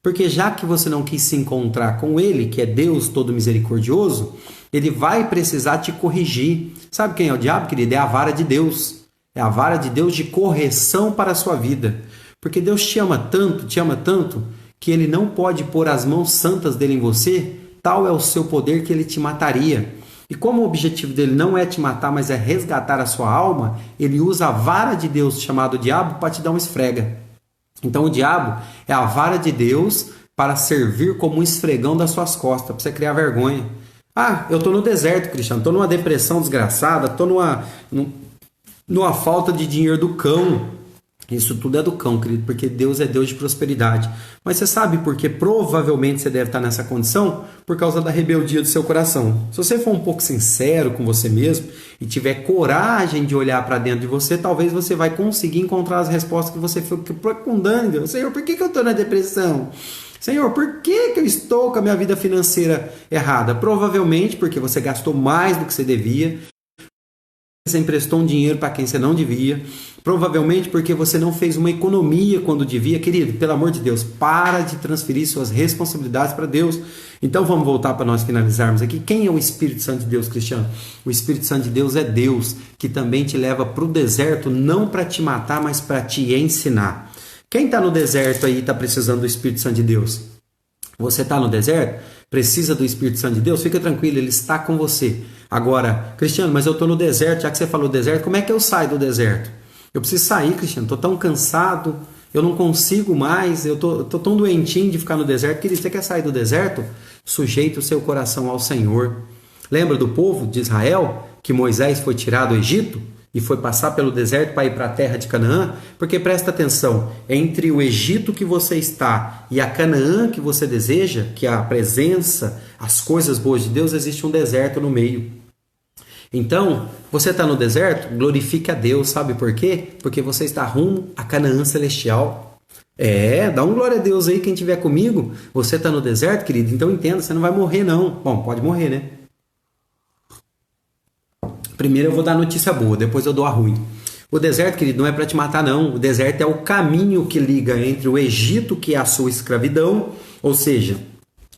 Porque já que você não quis se encontrar com ele, que é Deus todo misericordioso, ele vai precisar te corrigir. Sabe quem é o diabo, querido? É a vara de Deus. É a vara de Deus de correção para a sua vida. Porque Deus te ama tanto, que Ele não pode pôr as mãos santas dele em você, tal é o seu poder que Ele te mataria. E como o objetivo dele não é te matar, mas é resgatar a sua alma, Ele usa a vara de Deus, chamado diabo, para te dar um esfrega. Então o diabo é a vara de Deus para servir como um esfregão das suas costas, para você criar vergonha. Ah, eu estou no deserto, Cristiano, estou numa depressão desgraçada, estou numa falta de dinheiro do cão. Isso tudo é do cão, querido, porque Deus é Deus de prosperidade. Mas você sabe por que provavelmente você deve estar nessa condição? Por causa da rebeldia do seu coração. Se você for um pouco sincero com você mesmo e tiver coragem de olhar para dentro de você, talvez você vai conseguir encontrar as respostas que você foi procurando. Senhor, por que eu estou na depressão? Senhor, por que eu estou com a minha vida financeira errada? Provavelmente porque você gastou mais do que você devia. Você emprestou um dinheiro para quem você não devia, provavelmente porque você não fez uma economia quando devia. Querido, pelo amor de Deus, para de transferir suas responsabilidades para Deus. Então vamos voltar para nós finalizarmos aqui. Quem é o Espírito Santo de Deus, Cristiano? O Espírito Santo de Deus é Deus, que também te leva para o deserto, não para te matar, mas para te ensinar. Quem está no deserto aí e está precisando do Espírito Santo de Deus? Você está no deserto? Precisa do Espírito Santo de Deus? Fica tranquilo, Ele está com você. Agora, Cristiano, mas eu estou no deserto, já que você falou deserto, como é que eu saio do deserto? Eu preciso sair, Cristiano, estou tão cansado, eu não consigo mais, eu estou tão doentinho de ficar no deserto. Querido, você quer sair do deserto? Sujeite o seu coração ao Senhor. Lembra do povo de Israel, que Moisés foi tirado do Egito e foi passar pelo deserto para ir para a terra de Canaã? Porque presta atenção, entre o Egito que você está e a Canaã que você deseja, que é a presença, as coisas boas de Deus, existe um deserto no meio. Então, você está no deserto, glorifique a Deus, sabe por quê? Porque você está rumo a Canaã celestial. Dá um glória a Deus aí quem estiver comigo. Você está no deserto, querido, então entenda, você não vai morrer não. Bom, pode morrer, né? Primeiro eu vou dar a notícia boa, depois eu dou a ruim. O deserto, querido, não é para te matar não. O deserto é o caminho que liga entre o Egito, que é a sua escravidão, ou seja,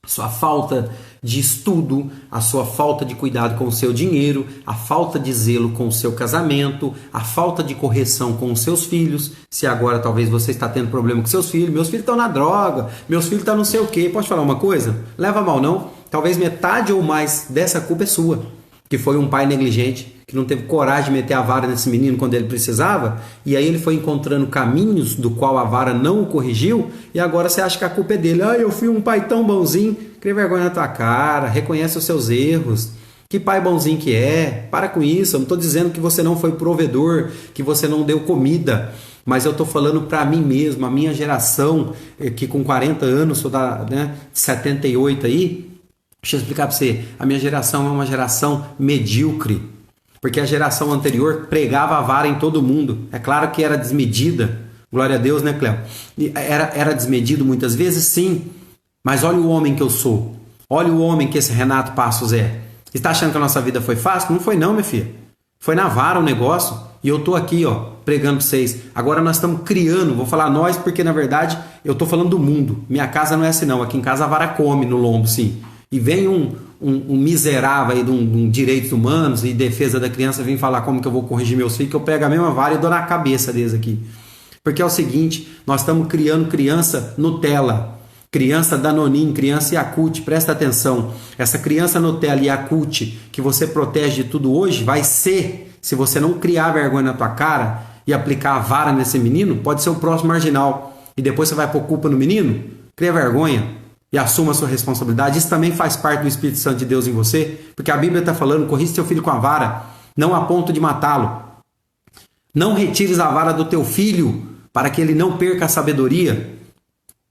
sua falta de estudo, a sua falta de cuidado com o seu dinheiro, a falta de zelo com o seu casamento, a falta de correção com os seus filhos. Se agora talvez você está tendo problema com seus filhos, meus filhos estão na droga, meus filhos estão não sei o quê. Posso falar uma coisa? Leva mal não. Talvez metade ou mais dessa culpa é sua, que foi um pai negligente, que não teve coragem de meter a vara nesse menino quando ele precisava, e aí ele foi encontrando caminhos do qual a vara não o corrigiu, e agora você acha que a culpa é dele. Eu fui um pai tão bonzinho. Cria vergonha na tua cara, reconhece os seus erros. Que pai bonzinho que é. Para com isso, eu não estou dizendo que você não foi provedor, que você não deu comida, mas eu estou falando para mim mesmo, a minha geração, que com 40 anos, sou de 78 aí. Deixa eu explicar para você, a minha geração é uma geração medíocre, porque a geração anterior pregava a vara em todo mundo. É claro que era desmedida, glória a Deus, né, Cléo? Era desmedido muitas vezes, sim, mas olha o homem que eu sou, olha o homem que esse Renato Passos é. Você está achando que a nossa vida foi fácil? Não foi não, minha filha. Foi na vara o negócio, e eu estou aqui, pregando para vocês. Agora nós estamos criando, vou falar nós, porque na verdade eu estou falando do mundo. Minha casa não é assim não, aqui em casa a vara come no lombo, sim. E vem um miserável aí de um direitos humanos e defesa da criança vir falar como que eu vou corrigir meus filhos, que eu pego a mesma vara e dou na cabeça deles aqui. Porque é o seguinte, nós estamos criando criança Nutella, criança Danoninho, criança Yakult, presta atenção. Essa criança Nutella e Yakult que você protege de tudo hoje, vai ser, se você não criar vergonha na tua cara e aplicar a vara nesse menino, pode ser o próximo marginal. E depois você vai pôr culpa no menino? Cria vergonha e assuma a sua responsabilidade. Isso também faz parte do Espírito Santo de Deus em você, porque a Bíblia está falando, corrige seu filho com a vara, não a ponto de matá-lo. Não retires a vara do teu filho, para que ele não perca a sabedoria.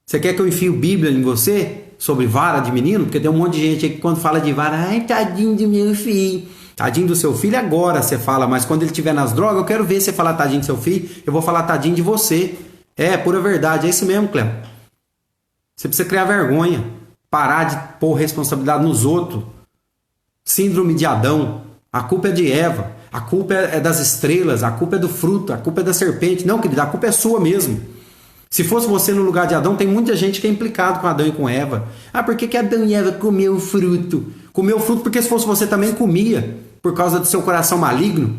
Você quer que eu enfie Bíblia em você sobre vara de menino? Porque tem um monte de gente aí que quando fala de vara, ai, tadinho do meu filho. Tadinho do seu filho agora você fala, mas quando ele estiver nas drogas, eu quero ver você falar tadinho do seu filho, eu vou falar tadinho de você. É, pura verdade, é isso mesmo, Cléo. Você precisa criar vergonha, parar de pôr responsabilidade nos outros. Síndrome de Adão, a culpa é de Eva, a culpa é das estrelas, a culpa é do fruto, a culpa é da serpente. Não, querida, a culpa é sua mesmo. Se fosse você no lugar de Adão, tem muita gente que é implicado com Adão e com Eva. Por que Adão e Eva comeu o fruto? Comeu o fruto porque se fosse você também comia, por causa do seu coração maligno.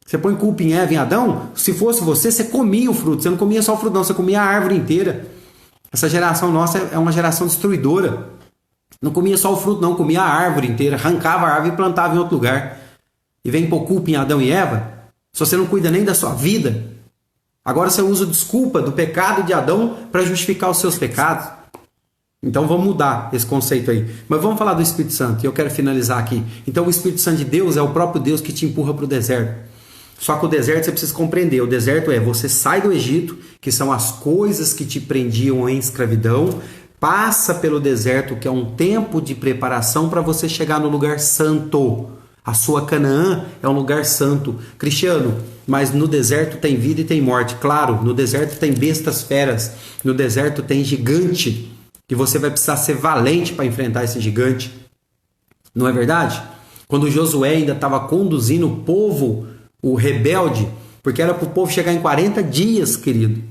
Você põe culpa em Eva e em Adão? Se fosse você, você comia o fruto. Você não comia só o fruto, não. Você comia a árvore inteira. Essa geração nossa é uma geração destruidora. Não comia só o fruto, não. Comia a árvore inteira. Arrancava a árvore e plantava em outro lugar. E vem pôr culpa em Adão e Eva? Se você não cuida nem da sua vida. Agora você usa desculpa do pecado de Adão para justificar os seus pecados. Então vamos mudar esse conceito aí. Mas vamos falar do Espírito Santo. E eu quero finalizar aqui. Então o Espírito Santo de Deus é o próprio Deus que te empurra para o deserto. Só que o deserto você precisa compreender. O deserto é você sai do Egito, que são as coisas que te prendiam em escravidão, passa pelo deserto, que é um tempo de preparação para você chegar no lugar santo. A sua Canaã é um lugar santo. Cristiano, mas no deserto tem vida e tem morte. Claro, no deserto tem bestas feras. No deserto tem gigante. E você vai precisar ser valente para enfrentar esse gigante. Não é verdade? Quando Josué ainda estava conduzindo o povo, o rebelde, porque era para o povo chegar em 40 dias, querido.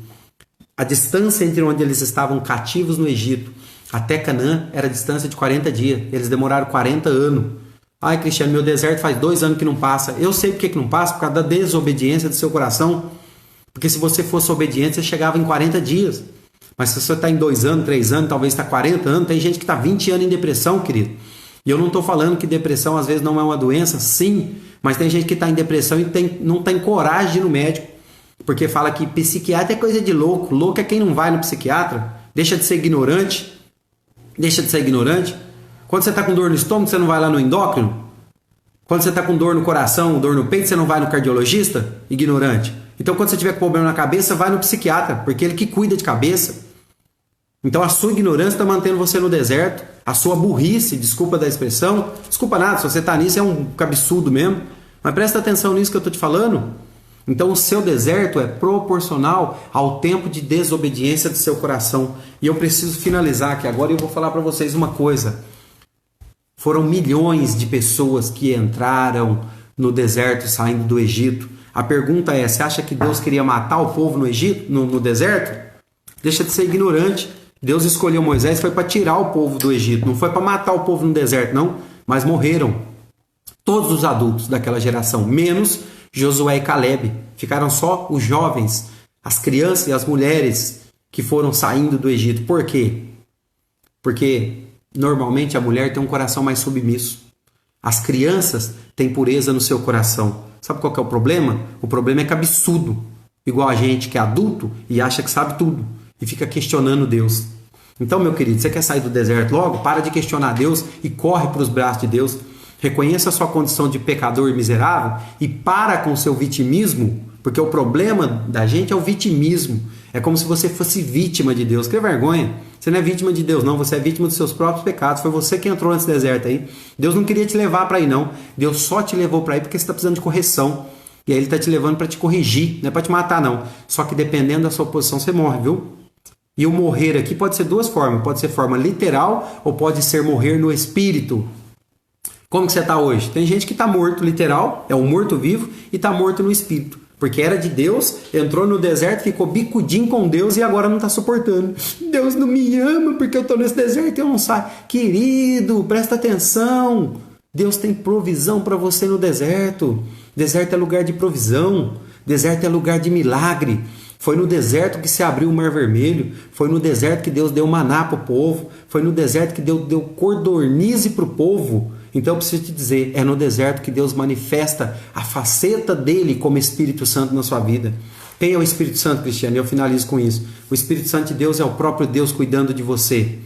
A distância entre onde eles estavam cativos no Egito até Canaã era a distância de 40 dias. Eles demoraram 40 anos. Ai, Cristiano, meu deserto faz 2 anos que não passa. Eu sei por que não passa, por causa da desobediência do seu coração. Porque se você fosse obediente, você chegava em 40 dias. Mas se você está em 2 anos, 3 anos, talvez está 40 anos, tem gente que está 20 anos em depressão, querido. E eu não estou falando que depressão às vezes não é uma doença, sim, mas tem gente que está em depressão e não tem coragem de ir no médico, porque fala que psiquiatra é coisa de louco. Louco é quem não vai no psiquiatra. Deixa de ser ignorante. Deixa de ser ignorante. Quando você está com dor no estômago, você não vai lá no endócrino? Quando você está com dor no coração, dor no peito, você não vai no cardiologista? Ignorante. Então quando você tiver com problema na cabeça, vai no psiquiatra, porque ele que cuida de cabeça. Então a sua ignorância está mantendo você no deserto. A sua burrice, desculpa da expressão, desculpa nada, se você está nisso é um cabeçudo mesmo. Mas presta atenção nisso que eu estou te falando. Então o seu deserto é proporcional ao tempo de desobediência do seu coração. E eu preciso finalizar aqui agora e eu vou falar para vocês uma coisa. Foram milhões de pessoas que entraram no deserto saindo do Egito. A pergunta é, você acha que Deus queria matar o povo no Egito, no deserto? Deixa de ser ignorante. Deus escolheu Moisés foi para tirar o povo do Egito, não foi para matar o povo no deserto, não. Mas morreram todos os adultos daquela geração, menos Josué e Caleb. Ficaram só os jovens, as crianças e as mulheres que foram saindo do Egito. Por quê? Porque normalmente a mulher tem um coração mais submisso. As crianças têm pureza no seu coração. Sabe qual que é o problema? O problema é cabeçudo, igual a gente que é adulto e acha que sabe tudo e fica questionando Deus. Então, meu querido, você quer sair do deserto logo? Para de questionar Deus e corre para os braços de Deus. Reconheça a sua condição de pecador e miserável e para com o seu vitimismo, porque o problema da gente é o vitimismo. É como se você fosse vítima de Deus. Que vergonha! Você não é vítima de Deus, não. Você é vítima dos seus próprios pecados. Foi você que entrou nesse deserto aí. Deus não queria te levar para aí, não. Deus só te levou para aí porque você está precisando de correção. E aí Ele está te levando para te corrigir. Não é para te matar, não. Só que dependendo da sua posição, você morre, viu? E o morrer aqui pode ser 2 formas. Pode ser forma literal ou pode ser morrer no espírito. Como que você está hoje? Tem gente que está morto literal, é um morto-vivo, e está morto no espírito. Porque era de Deus, entrou no deserto, ficou bicudinho com Deus e agora não está suportando. Deus não me ama porque eu estou nesse deserto e eu não saio. Querido, presta atenção. Deus tem provisão para você no deserto. Deserto é lugar de provisão. Deserto é lugar de milagre. Foi no deserto que se abriu o Mar Vermelho. Foi no deserto que Deus deu maná para o povo. Foi no deserto que Deus deu codornize para o povo. Então eu preciso te dizer, é no deserto que Deus manifesta a faceta dele como Espírito Santo na sua vida. Quem é o Espírito Santo, Cristiano? Eu finalizo com isso. O Espírito Santo de Deus é o próprio Deus cuidando de você.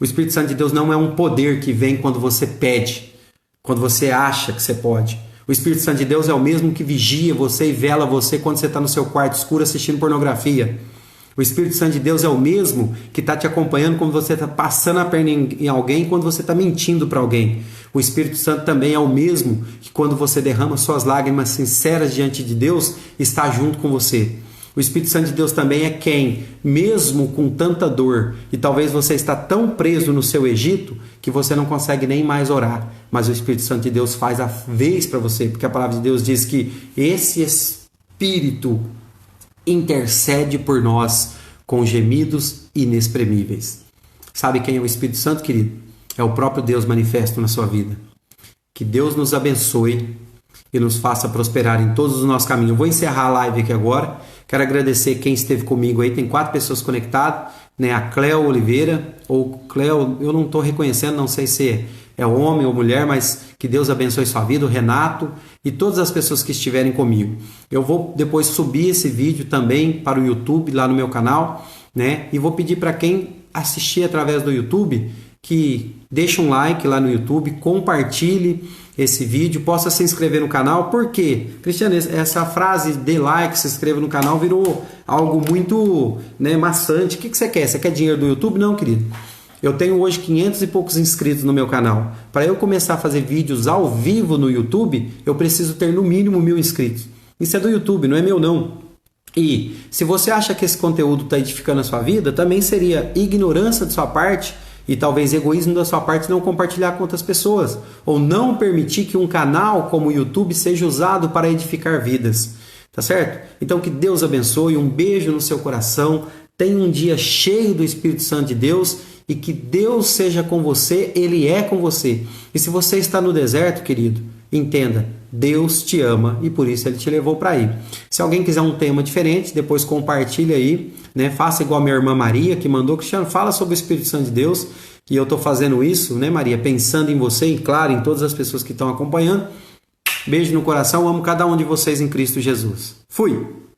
O Espírito Santo de Deus não é um poder que vem quando você pede, quando você acha que você pode. O Espírito Santo de Deus é o mesmo que vigia você e vela você quando você está no seu quarto escuro assistindo pornografia. O Espírito Santo de Deus é o mesmo que está te acompanhando quando você está passando a perna em alguém, quando você está mentindo para alguém. O Espírito Santo também é o mesmo que quando você derrama suas lágrimas sinceras diante de Deus, está junto com você. O Espírito Santo de Deus também é quem, mesmo com tanta dor, e talvez você está tão preso no seu Egito, que você não consegue nem mais orar. Mas o Espírito Santo de Deus faz a vez para você, porque a palavra de Deus diz que esse Espírito intercede por nós com gemidos inexprimíveis. Sabe quem é o Espírito Santo, querido? É o próprio Deus manifesto na sua vida. Que Deus nos abençoe e nos faça prosperar em todos os nossos caminhos. Eu vou encerrar a live aqui agora. Quero agradecer quem esteve comigo aí. Tem 4 pessoas conectadas, né? A Cleo Oliveira, ou Cleo, eu não estou reconhecendo, não sei se é homem ou mulher, mas que Deus abençoe sua vida, o Renato e todas as pessoas que estiverem comigo. Eu vou depois subir esse vídeo também para o YouTube, lá no meu canal, né? E vou pedir para quem assistir através do YouTube que deixe um like lá no YouTube, compartilhe esse vídeo, possa se inscrever no canal. Por quê? Cristiano, essa frase dê like, se inscreva no canal virou algo muito, né, maçante. O que você quer? Você quer dinheiro do YouTube? Não, querido. Eu tenho hoje 500 e poucos inscritos no meu canal. Para eu começar a fazer vídeos ao vivo no YouTube, eu preciso ter no mínimo 1000 inscritos. Isso é do YouTube, não é meu não. E se você acha que esse conteúdo está edificando a sua vida, também seria ignorância de sua parte e talvez egoísmo da sua parte não compartilhar com outras pessoas, ou não permitir que um canal como o YouTube seja usado para edificar vidas, tá certo? Então que Deus abençoe, um beijo no seu coração, tenha um dia cheio do Espírito Santo de Deus e que Deus seja com você, Ele é com você. E se você está no deserto, querido, entenda, Deus te ama e por isso Ele te levou para aí. Se alguém quiser um tema diferente, depois compartilha aí, né? Faça igual a minha irmã Maria, que mandou, Cristiano, fala sobre o Espírito Santo de Deus. E eu estou fazendo isso, né, Maria? Pensando em você e, claro, em todas as pessoas que estão acompanhando. Beijo no coração, amo cada um de vocês em Cristo Jesus. Fui!